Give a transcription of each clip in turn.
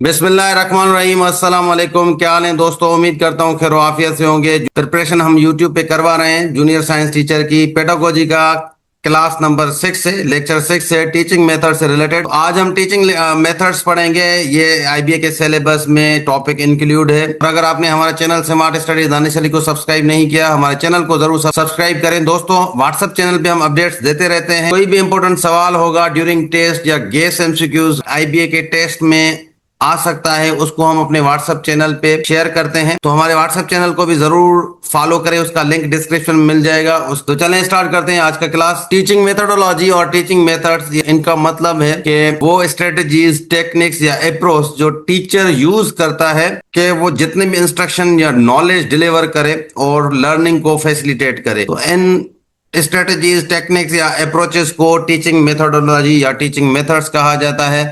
बिस्मिल्लाहिर्रहमानिर्रहीम। अस्सलाम वालेकुम। क्या हाल है दोस्तों? उम्मीद करता हूँ खैर आफियत से होंगे। प्रिपरेशन हम यूट्यूब पे करवा रहे हैं जूनियर साइंस टीचर की पेडागोजी का क्लास नंबर 6 से लेक्चर 6 से टीचिंग मेथड से रिलेटेड आज हम टीचिंग मेथड्स पढ़ेंगे। ये आईबीए के सिलेबस में टॉपिक इंक्लूड है। और अगर आपने हमारे channel smart study Danish Ali को सब्सक्राइब नहीं किया, हमारे चैनल को जरूर सब्सक्राइब करें। दोस्तों, व्हाट्सएप चैनल पे हम अपडेट्स देते रहते हैं। कोई भी इंपॉर्टेंट सवाल होगा ड्यूरिंग टेस्ट या गेस एमसीक्यूज आईबीए के टेस्ट में आ सकता है, उसको हम अपने व्हाट्सएप चैनल पे शेयर करते हैं। तो हमारे व्हाट्सएप चैनल को भी जरूर फॉलो करें, उसका लिंक डिस्क्रिप्शन में मिल जाएगा। तो चलें स्टार्ट करते हैं आज का क्लास। टीचिंग मेथोडोलॉजी और टीचिंग मेथड्स, इनका मतलब है कि वो स्ट्रेटजीज, टेक्निक्स या अप्रोच जो टीचर यूज करता है कि वो जितने भी इंस्ट्रक्शन या नॉलेज डिलीवर करे और लर्निंग को फैसिलिटेट करे। तो इन स्ट्रेटजीज, टेक्निक्स या अप्रोचेस को टीचिंग मेथोडोलॉजी या टीचिंग मेथड्स कहा जाता है।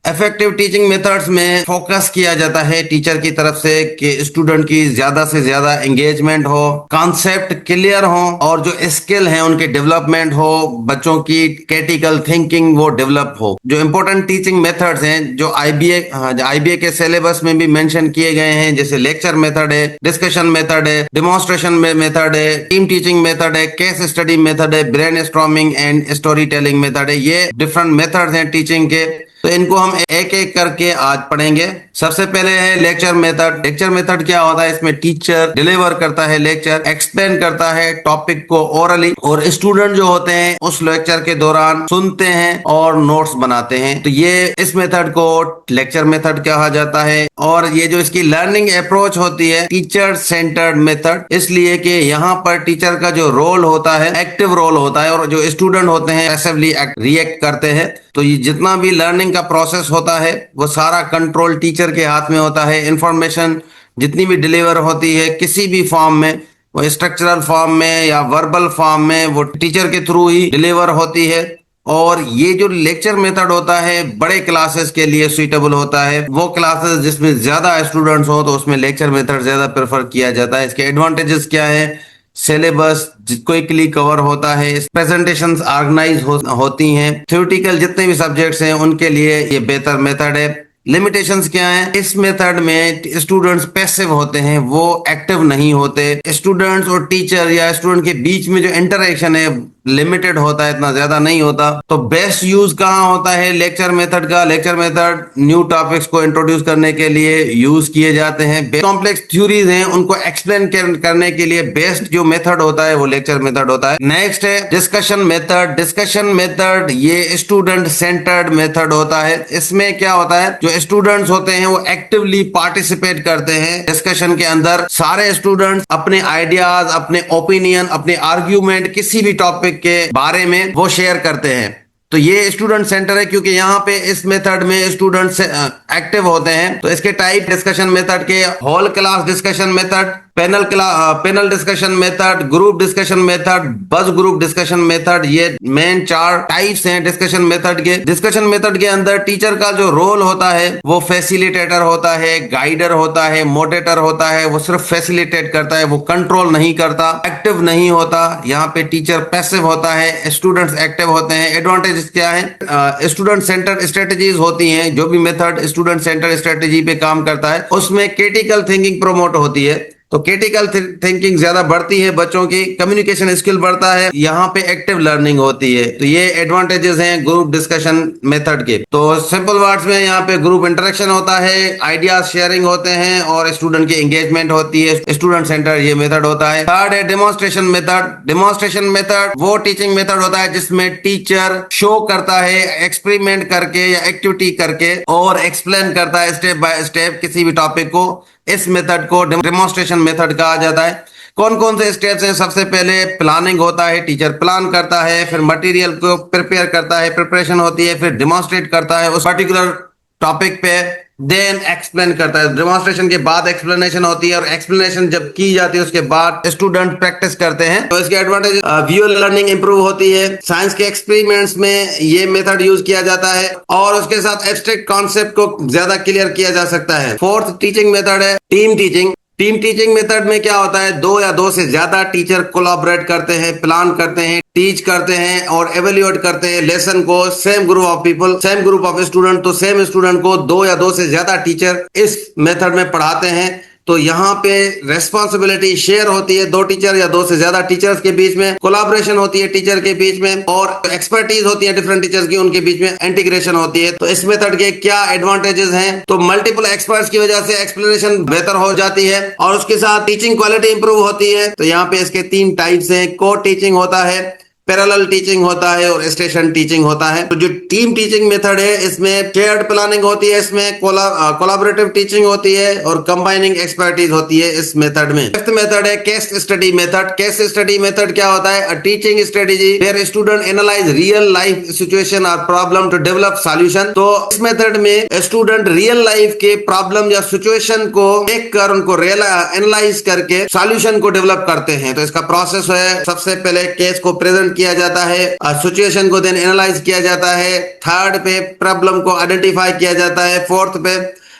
इफेक्टिव टीचिंग मेथड्स में फोकस किया जाता है टीचर की तरफ से कि स्टूडेंट की ज्यादा से ज्यादा एंगेजमेंट हो, कॉन्सेप्ट क्लियर हो और जो स्किल है उनके डेवलपमेंट हो, बच्चों की क्रिटिकल थिंकिंग वो डेवलप हो। जो इंपॉर्टेंट टीचिंग मेथड्स हैं जो आईबीए के सिलेबस में भी मेंशन किए गए हैं, जैसे लेक्चर मेथड है, डिस्कशन मेथड है, डिमॉन्स्ट्रेशन मेथड है, टीम टीचिंग मेथड है, केस स्टडी मेथड है, brain storming and story telling method है। ये डिफरेंट मेथड्स हैं टीचिंग के। तो इनको हम एक एक करके आज पढ़ेंगे। सबसे पहले है लेक्चर मेथड। लेक्चर मेथड क्या होता है? इसमें टीचर डिलीवर करता है लेक्चर, एक्सप्लेन करता है टॉपिक को ओरली, और स्टूडेंट जो होते हैं उस लेक्चर के दौरान सुनते हैं और नोट्स बनाते हैं। तो ये इस मेथड को लेक्चर मेथड कहा जाता है। और ये जो इसकी लर्निंग अप्रोच होती है, टीचर सेंटर्ड मेथड, इसलिए कि यहाँ पर टीचर का जो रोल होता है एक्टिव रोल होता है और जो स्टूडेंट होते हैं पैसिवली रिएक्ट करते हैं। तो ये जितना भी लर्निंग का प्रोसेस होता है वो सारा कंट्रोल टीचर के हाथ में होता है। इंफॉर्मेशन जितनी भी डिलीवर होती है किसी भी फॉर्म में, वो स्ट्रक्चरल फॉर्म में या वर्बल फॉर्म में, वो टीचर के थ्रू ही डिलीवर होती है। और ये जो लेक्चर मेथड होता है बड़े क्लासेस के लिए सुइटेबल होता है। वो क्लासेस जिसमें ज्यादा स्टूडेंट्स हो तो उसमें लेक्चर मेथड ज्यादा प्रेफर किया जाता है। इसके एडवांटेजेस क्या है? सिलेबस क्विकली कवर होता है, प्रेजेंटेशंस ऑर्गेनाइज होती हैं, थ्योरेटिकल जितने भी सब्जेक्ट्स हैं उनके लिए ये बेहतर मेथड है। लिमिटेशंस क्या है? इस मेथड में स्टूडेंट्स पैसिव होते हैं, वो एक्टिव नहीं होते। स्टूडेंट्स और टीचर या स्टूडेंट के बीच में जो इंटरेक्शन है लिमिटेड होता है, इतना ज्यादा नहीं होता। तो बेस्ट यूज कहाँ होता है लेक्चर मेथड का? लेक्चर मेथड न्यू टॉपिक्स को इंट्रोड्यूस करने के लिए यूज किए जाते हैं। कॉम्प्लेक्स थ्योरीज हैं उनको एक्सप्लेन करने के लिए बेस्ट जो मेथड होता है वो लेक्चर मेथड होता है। नेक्स्ट है डिस्कशन मेथड। डिस्कशन मेथड ये स्टूडेंट सेंटर्ड मेथड होता है। इसमें क्या होता है? जो स्टूडेंट्स होते हैं वो एक्टिवली पार्टिसिपेट करते हैं डिस्कशन के अंदर। सारे स्टूडेंट्स अपने आइडियाज, अपने ओपिनियन, अपने आर्ग्यूमेंट किसी भी टॉपिक के बारे में वो शेयर करते हैं। तो ये स्टूडेंट सेंटर है क्योंकि यहाँ पे इस मेथड में स्टूडेंट्स एक्टिव होते हैं। तो इसके टाइप डिस्कशन मेथड के whole class discussion method, panel discussion method, group discussion method, buzz group discussion method, ये मेन 4 टाइप्स हैं डिस्कशन मेथड के। डिस्कशन मेथड के अंदर टीचर का जो रोल होता है वो फैसिलिटेटर होता है, गाइडर होता है, मोडेटर होता है। वो सिर्फ फैसिलिटेट करता है, वो कंट्रोल नहीं करता, एक्टिव नहीं होता। यहाँ पे टीचर पैसिव होता है, स्टूडेंट्स एक्टिव होते हैं। एडवांटेजेस क्या है? स्टूडेंट सेंटर स्ट्रेटेजीज होती हैं। जो भी मेथड स्टूडेंट सेंटर स्ट्रेटेजी पे काम करता है उसमें क्रिटिकल थिंकिंग प्रमोट होती है। तो क्रिटिकल थिंकिंग ज्यादा बढ़ती है, बच्चों की कम्युनिकेशन स्किल बढ़ता है, यहाँ पे एक्टिव लर्निंग होती है। तो ये एडवांटेजेस हैं ग्रुप डिस्कशन मेथड के। तो सिंपल वर्ड्स में यहाँ पे ग्रुप इंटरेक्शन होता है, आइडियाज शेयरिंग होते हैं और स्टूडेंट की एंगेजमेंट होती है। स्टूडेंट सेंटर ये मेथड होता है। थर्ड है डेमोन्स्ट्रेशन मेथड। डेमोन्स्ट्रेशन मेथड वो टीचिंग मेथड होता है जिसमें टीचर शो करता है एक्सपेरिमेंट करके या एक्टिविटी करके और एक्सप्लेन करता है स्टेप बाय स्टेप किसी भी टॉपिक को। इस मेथड को डेमोन्स्ट्रेशन मेथड कहा जाता है। कौन कौन से स्टेप्स हैं? सबसे पहले प्लानिंग होता है, टीचर प्लान करता है, फिर मटेरियल को प्रिपेयर करता है, प्रिपरेशन होती है, फिर डेमोन्स्ट्रेट करता है उस पर्टिकुलर टॉपिक पे, देन एक्सप्लेन करता है। डेमोन्स्ट्रेशन के बाद एक्सप्लेनेशन होती है और एक्सप्लेनेशन जब की जाती है उसके बाद स्टूडेंट प्रैक्टिस करते हैं। तो इसके एडवांटेज, विजुअल लर्निंग इंप्रूव होती है। साइंस के एक्सपेरिमेंट्स में ये मेथड यूज किया जाता है और उसके साथ एब्स्ट्रैक्ट कॉन्सेप्ट को ज्यादा क्लियर किया जा सकता है। फोर्थ टीचिंग मेथड है team teaching. Team teaching method में क्या होता है, दो या दो से ज्यादा टीचर कोलैबोरेट करते हैं, प्लान करते हैं, टीच करते हैं और एवेल्यूएट करते हैं लेसन को। Same group of people, same group of student, तो सेम स्टूडेंट को दो या दो से ज्यादा टीचर इस मेथड में पढ़ाते हैं। तो यहाँ पे रेस्पॉन्सिबिलिटी शेयर होती है, दो टीचर या दो से ज्यादा टीचर्स के बीच में, कोलैबोरेशन होती है टीचर के बीच में, और एक्सपर्टीज होती है डिफरेंट टीचर्स की, उनके बीच में इंटीग्रेशन होती है। तो इस मेथड के क्या एडवांटेजेस हैं, तो मल्टीपल एक्सपर्ट्स की वजह से एक्सप्लेनेशन बेहतर हो जाती है और उसके साथ टीचिंग क्वालिटी इंप्रूव होती है। तो यहाँ पे इसके तीन टाइप्स हैं, को टीचिंग होता है, पैरेलल टीचिंग होता है और स्टेशन टीचिंग होता है। तो जो टीम टीचिंग मेथड है इसमें शेयर्ड प्लानिंग होती है, इसमें कोलैबोरेटिव टीचिंग होती है और कंबाइनिंग एक्सपर्टीज होती है इस मेथड में। फिफ्थ मेथड है case study method. Case study method क्या होता है, a teaching strategy where student analyse real life situation और प्रॉब्लम टू डेवलप सॉल्यूशन। तो इस मेथड में स्टूडेंट रियल लाइफ के प्रॉब्लम या सिचुएशन को देख कर उनको एनालाइज करके सॉल्यूशन को डेवलप करते हैं। तो इसका प्रोसेस है, सबसे पहले केस को प्रेजेंट किया जाता है, सिचुएशन को देन एनालाइज किया जाता है, थर्ड पे प्रॉब्लम को आइडेंटिफाई किया जाता है, फोर्थ पे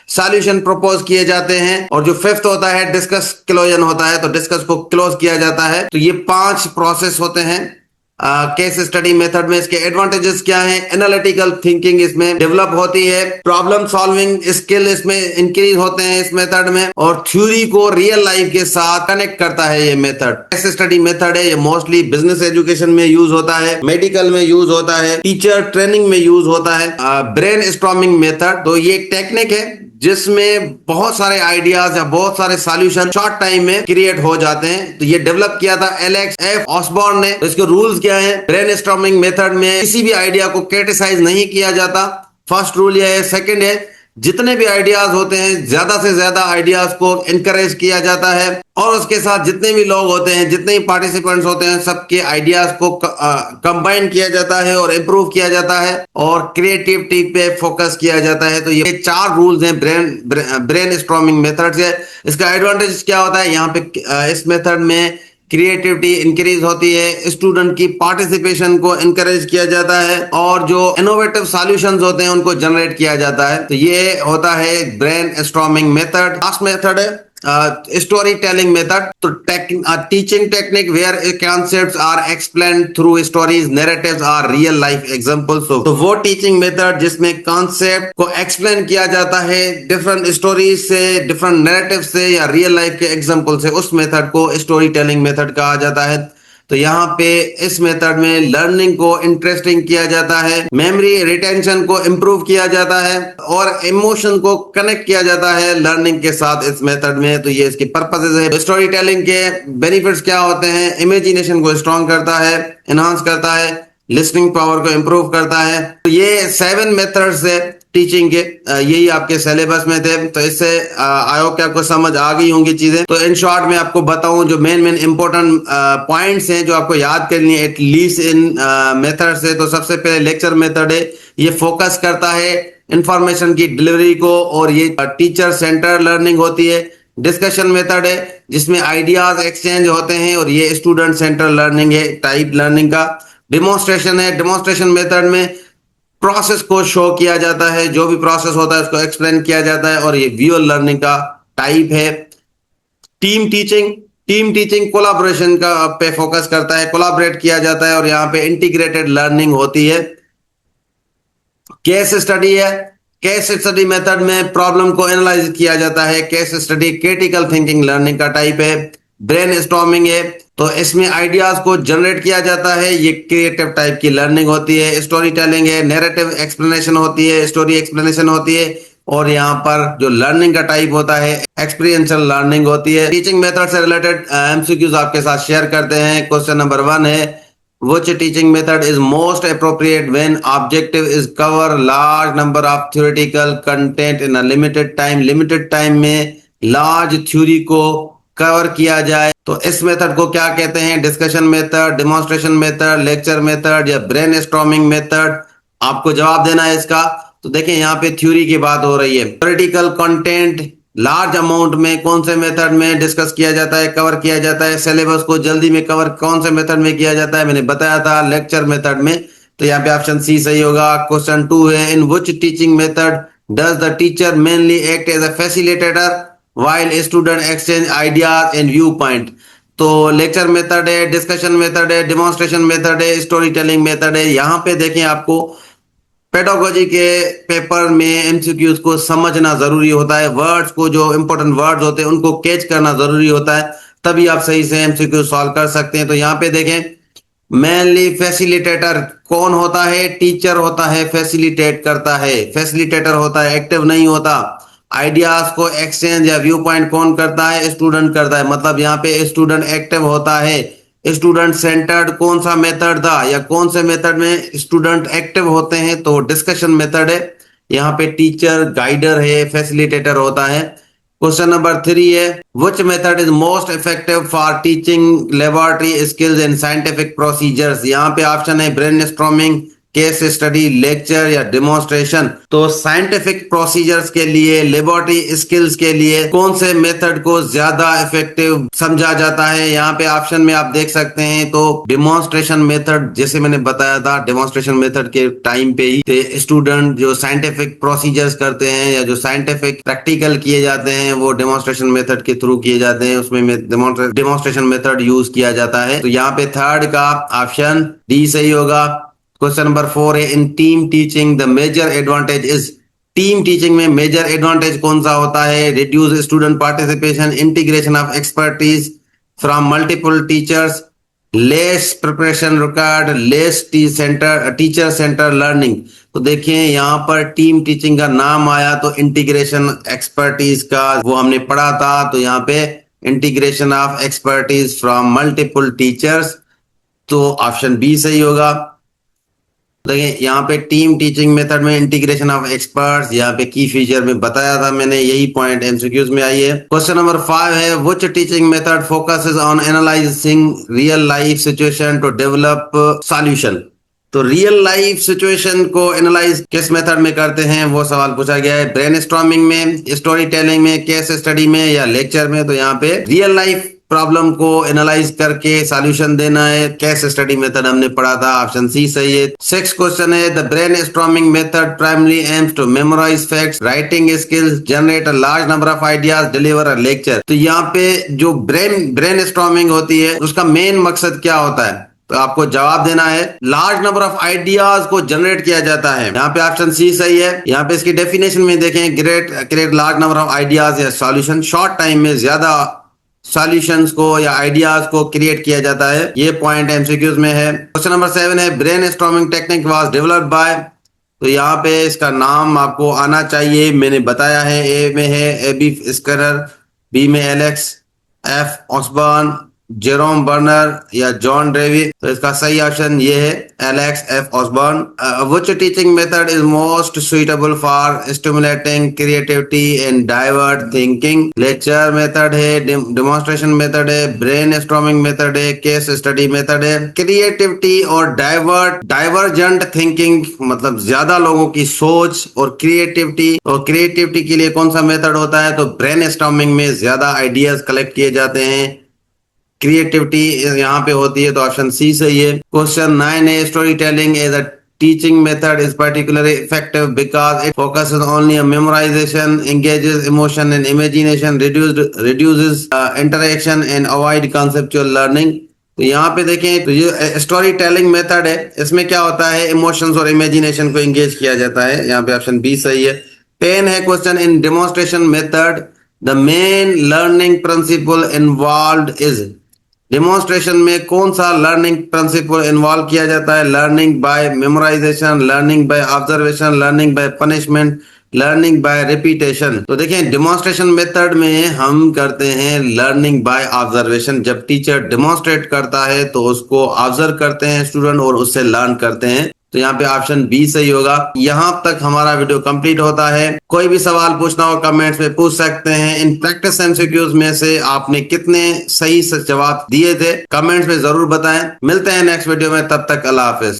सॉल्यूशन प्रपोज किए जाते हैं और जो फिफ्थ होता है डिस्कस क्लोजन होता है, तो डिस्कस को क्लोज किया जाता है। तो ये 5 प्रोसेस होते हैं केस स्टडी मेथड में। इसके एडवांटेजेस क्या हैं, एनालिटिकल थिंकिंग इसमें डेवलप होती है, प्रॉब्लम सॉल्विंग स्किल इसमें इंक्रीज होते हैं इस मेथड में, और थ्योरी को रियल लाइफ के साथ कनेक्ट करता है ये मेथड। केस स्टडी मेथड है, ये मोस्टली बिजनेस एजुकेशन में यूज होता है, मेडिकल में यूज होता है, टीचर ट्रेनिंग में यूज होता है। ब्रेन स्टॉर्मिंग मेथड, तो ये एक टेक्निक है जिसमें बहुत सारे आइडियाज या बहुत सारे सॉल्यूशन शॉर्ट टाइम में क्रिएट हो जाते हैं। तो ये डेवलप किया था एलेक्स एफ ऑसबॉर्न ने। तो इसके रूल्स क्या हैं, ब्रेनस्टॉर्मिंग मेथड में किसी भी आइडिया को क्रिटिसाइज नहीं किया जाता, फर्स्ट रूल ये है। सेकंड है, जितने भी आइडियाज होते हैं ज्यादा से ज्यादा आइडियाज को एनकरेज किया जाता है और उसके साथ जितने भी लोग होते हैं, जितने भी पार्टिसिपेंट्स होते हैं, सबके आइडियाज को कंबाइन किया जाता है और इम्प्रूव किया जाता है और क्रिएटिविटी पे फोकस किया जाता है। तो ये 4 रूल्स हैं ब्रेन स्टॉर्मिंग मेथड से। इसका एडवांटेज क्या होता है, यहाँ पे इस मेथड में क्रिएटिविटी इंक्रीज होती है, स्टूडेंट की पार्टिसिपेशन को इंकरेज किया जाता है और जो इनोवेटिव सॉल्यूशंस होते हैं उनको जनरेट किया जाता है। तो ये होता है brainstorming method. Last method है स्टोरी टेलिंग मेथड। तो teaching technique where concepts are explained through stories, narratives और रियल लाइफ एग्जांपल्स। तो वो टीचिंग मेथड जिसमें कॉन्सेप्ट को एक्सप्लेन किया जाता है डिफरेंट स्टोरीज से, डिफरेंट नैरेटिव से या रियल लाइफ के एग्जांपल से, उस मेथड को स्टोरी टेलिंग मेथड कहा जाता है। तो यहाँ पे इस मेथड में लर्निंग को इंटरेस्टिंग किया जाता है, मेमोरी रिटेंशन को इंप्रूव किया जाता है और इमोशन को कनेक्ट किया जाता है लर्निंग के साथ इस मेथड में। तो ये इसकी पर्पसेस है। स्टोरी टेलिंग के बेनिफिट्स क्या होते हैं, इमेजिनेशन को स्ट्रॉन्ग करता है, एनहांस करता है, लिसनिंग पावर को इंप्रूव करता है। तो ये 7 मेथड्स है टीचिंग के, यही आपके सिलेबस में थे। तो इससे आई होप कि आपको समझ आ गई होंगी चीजें। तो इन शॉर्ट में आपको बताऊं जो मेन इंपॉर्टेंट पॉइंट्स हैं जो आपको याद करनी है एटलीस्ट इन मेथड से। तो सबसे पहले लेक्चर मेथड है, ये फोकस करता है इंफॉर्मेशन की डिलीवरी को और ये टीचर सेंटर लर्निंग होती है। डिस्कशन मेथड है जिसमें आइडियाज एक्सचेंज होते हैं और ये स्टूडेंट सेंटर लर्निंग है, टाइप लर्निंग का। डेमोन्स्ट्रेशन है, डेमोन्स्ट्रेशन मेथड में प्रोसेस को शो किया जाता है, जो भी प्रोसेस होता है उसको एक्सप्लेन किया जाता है और ये विजुअल लर्निंग का टाइप है। टीम टीचिंग कोलैबोरेशन का पे फोकस करता है, कोलैबोरेट किया जाता है और यहाँ पे इंटीग्रेटेड लर्निंग होती है। केस स्टडी है, केस स्टडी मेथड में प्रॉब्लम को एनालाइज किया जाता है। Case study critical thinking learning का टाइप है। ब्रेन स्टॉर्मिंग है, तो इसमें आइडियाज को जनरेट किया जाता है, ये क्रिएटिव टाइप की लर्निंग होती है। स्टोरी टेलिंग है, नैरेटिव एक्सप्लेनेशन होती है, स्टोरी एक्सप्लेनेशन होती है और यहाँ पर जो लर्निंग का टाइप होता है एक्सपीरियंशियल लर्निंग होती है। टीचिंग मेथड से रिलेटेड एमसीक्यूज आपके साथ शेयर करते हैं। क्वेश्चन नंबर 1 है, which teaching method is most appropriate when objective is cover large number of theoretical content in a limited time। Limited time में लार्ज थ्योरी को कवर किया जाए। तो इस मेथड को क्या कहते हैं, discussion method, demonstration method, lecture method या ब्रेन स्टॉर्मिंग मेथड? आपको जवाब देना है इसका। तो देखें यहाँ पे थ्योरी की बात हो रही है, थ्योरेटिकल कंटेंट लार्ज अमाउंट में कौन से मेथड में डिस्कस किया जाता है, कवर किया जाता है। सिलेबस को जल्दी में कवर कौन से मेथड में किया जाता है, मैंने बताया था लेक्चर मेथड में। तो यहाँ पे ऑप्शन सी सही होगा। क्वेश्चन 2 है, in which teaching method does the teacher mainly act as a facilitator? while student exchange ideas and viewpoint। तो लेक्चर मेथड है, डिस्कशन मेथड है, डिमॉन्स्ट्रेशन मेथड है, स्टोरी टेलिंग मेथड है। यहाँ पे देखें, आपको पेडागोजी के पेपर में एमसीक्यूज को समझना जरूरी होता है, वर्ड्स को, जो इंपॉर्टेंट वर्ड्स होते हैं उनको कैच करना जरूरी होता है, तभी आप सही से एमसीक्यू सॉल्व कर सकते हैं। तो यहाँ पे देखें, मेनली फैसिलिटेटर कौन होता है? टीचर होता है, फैसिलिटेट करता है। फैसिलिटेटर होता है, एक्टिव नहीं होता। आइडियाज को एक्सचेंज या व्यू पॉइंट कौन करता है? स्टूडेंट करता है। मतलब यहाँ पे स्टूडेंट एक्टिव होता है। स्टूडेंट सेंटर्ड कौन सा मेथड था, या कौन से मेथड में स्टूडेंट एक्टिव होते हैं? तो डिस्कशन मेथड है। यहाँ पे टीचर गाइडर है, फैसिलिटेटर होता है। क्वेश्चन नंबर 3 है, which method is most effective for teaching laboratory skills and scientific procedures? यहाँ पे ऑप्शन है ब्रेनस्टॉर्मिंग, केस स्टडी, लेक्चर या डेमोन्स्ट्रेशन। तो साइंटिफिक प्रोसीजर्स के लिए, लेबोरेटरी स्किल्स के लिए कौन से मेथड को ज्यादा इफेक्टिव समझा जाता है? यहाँ पे ऑप्शन में आप देख सकते हैं। तो डेमोन्स्ट्रेशन मेथड, जैसे मैंने बताया था, डेमोन्स्ट्रेशन मेथड के टाइम पे ही स्टूडेंट जो साइंटिफिक प्रोसीजर्स करते हैं या जो साइंटिफिक प्रैक्टिकल किए जाते हैं वो डेमोन्स्ट्रेशन मेथड के थ्रू किए जाते हैं, उसमें डेमोन्स्ट्रेशन मेथड यूज किया जाता है। तो यहाँ पे थर्ड का ऑप्शन डी सही होगा। क्वेश्चन नंबर 4 है, in team teaching the major advantage is? Team teaching में मेजर एडवांटेज कौन सा होता है? Reduce student participation, integration of expertise from multiple teachers, less preparation required, less teacher centre learning. तो देखिए, यहाँ पर टीम टीचिंग का नाम आया तो इंटीग्रेशन एक्सपर्टीज का वो हमने पढ़ा था। तो यहाँ पे integration of expertise from multiple teachers, तो ऑप्शन बी सही होगा। देखिए, यहाँ पे टीम टीचिंग मेथड में इंटीग्रेशन ऑफ एक्सपर्ट्स, यहाँ पे की फीचर में बताया था मैंने, यही पॉइंट एमसीक्यूज में आई है। क्वेश्चन नंबर 5 है, which teaching method focuses on analysing real life situation to develop solution? तो रियल लाइफ सिचुएशन को एनालाइज किस मेथड में करते हैं, वो सवाल पूछा गया है। ब्रेनस्टॉर्मिंग में, स्टोरी टेलिंग में, केस स्टडी में या लेक्चर में? तो यहाँ पे रियल लाइफ प्रॉब्लम को एनालाइज करके सॉल्यूशन देना है। केस स्टडी मेथड हमने पढ़ा था, ऑप्शन सी सही है। 6 क्वेश्चन है, the brainstorming method primary aims to memorise facts, writing skills, generate a large number of ideas, deliver a lecture. तो यहाँ पे जो ब्रेनस्टॉर्मिंग होती है उसका मेन मकसद क्या होता है? तो आपको जवाब देना है, लार्ज नंबर ऑफ आइडियाज को जनरेट किया जाता है। यहाँ पे ऑप्शन सी सही है। यहाँ पे इसकी डेफिनेशन में देखें, create large number of ideas या सॉल्यूशन, शॉर्ट टाइम में ज्यादा सॉल्यूशंस को या आइडियाज को क्रिएट किया जाता है। ये पॉइंट एमसीक्यूज में है। क्वेश्चन नंबर 7 है, brainstorming technique was developed by? तो यहाँ पे इसका नाम आपको आना चाहिए, मैंने बताया है। ए में है एबी स्कनर, बी में Alex F Osborne, Jerome burner या जॉन ड्रेवी। तो इसका सही ऑप्शन ये है, Alex F Osborne. Which teaching method is most suitable for stimulating creativity and divert thinking? Lecture method है, डेमोन्स्ट्रेशन मेथड है, ब्रेनस्टॉर्मिंग मेथड है, केस स्टडी मेथड है। क्रिएटिविटी और डाइवर्जेंट थिंकिंग मतलब ज्यादा लोगों की सोच, और क्रिएटिविटी के लिए कौन सा मेथड होता है? तो ब्रेनस्टॉर्मिंग में ज्यादा आइडियाज कलेक्ट किए जाते हैं, क्रिएटिविटी यहाँ पे होती है, तो ऑप्शन सी सही है। क्वेश्चन 9 है, story telling as a teaching method is particularly effective because it focuses only on memorization, engages emotion and imagination, reduces interaction and avoid conceptual learning। तो यहाँ पे देखें, तो ये स्टोरी टेलिंग मेथड है, इसमें क्या होता है, इमोशंस और इमेजिनेशन को एंगेज किया जाता है। यहाँ पे ऑप्शन बी सही है। 10 है question, in demonstration method the main learning principle involve is? Demonstration में कौन सा लर्निंग प्रिंसिपल इन्वॉल्व किया जाता है? Learning by memorisation, learning by observation, learning by punishment, learning by repetition. तो देखें, डेमोन्स्ट्रेशन मेथड में हम करते हैं लर्निंग बाय ऑब्जर्वेशन। जब टीचर डेमोन्स्ट्रेट करता है तो उसको ऑब्जर्व करते हैं स्टूडेंट और उससे लर्न करते हैं। तो यहाँ पे ऑप्शन बी सही होगा। यहाँ तक हमारा वीडियो कंप्लीट होता है। कोई भी सवाल पूछना हो कमेंट्स में पूछ सकते हैं। इन प्रैक्टिस एमसीक्यूज में से आपने कितने सही जवाब दिए थे कमेंट्स में जरूर बताएं। मिलते हैं नेक्स्ट वीडियो में, तब तक अल्लाह हाफिज।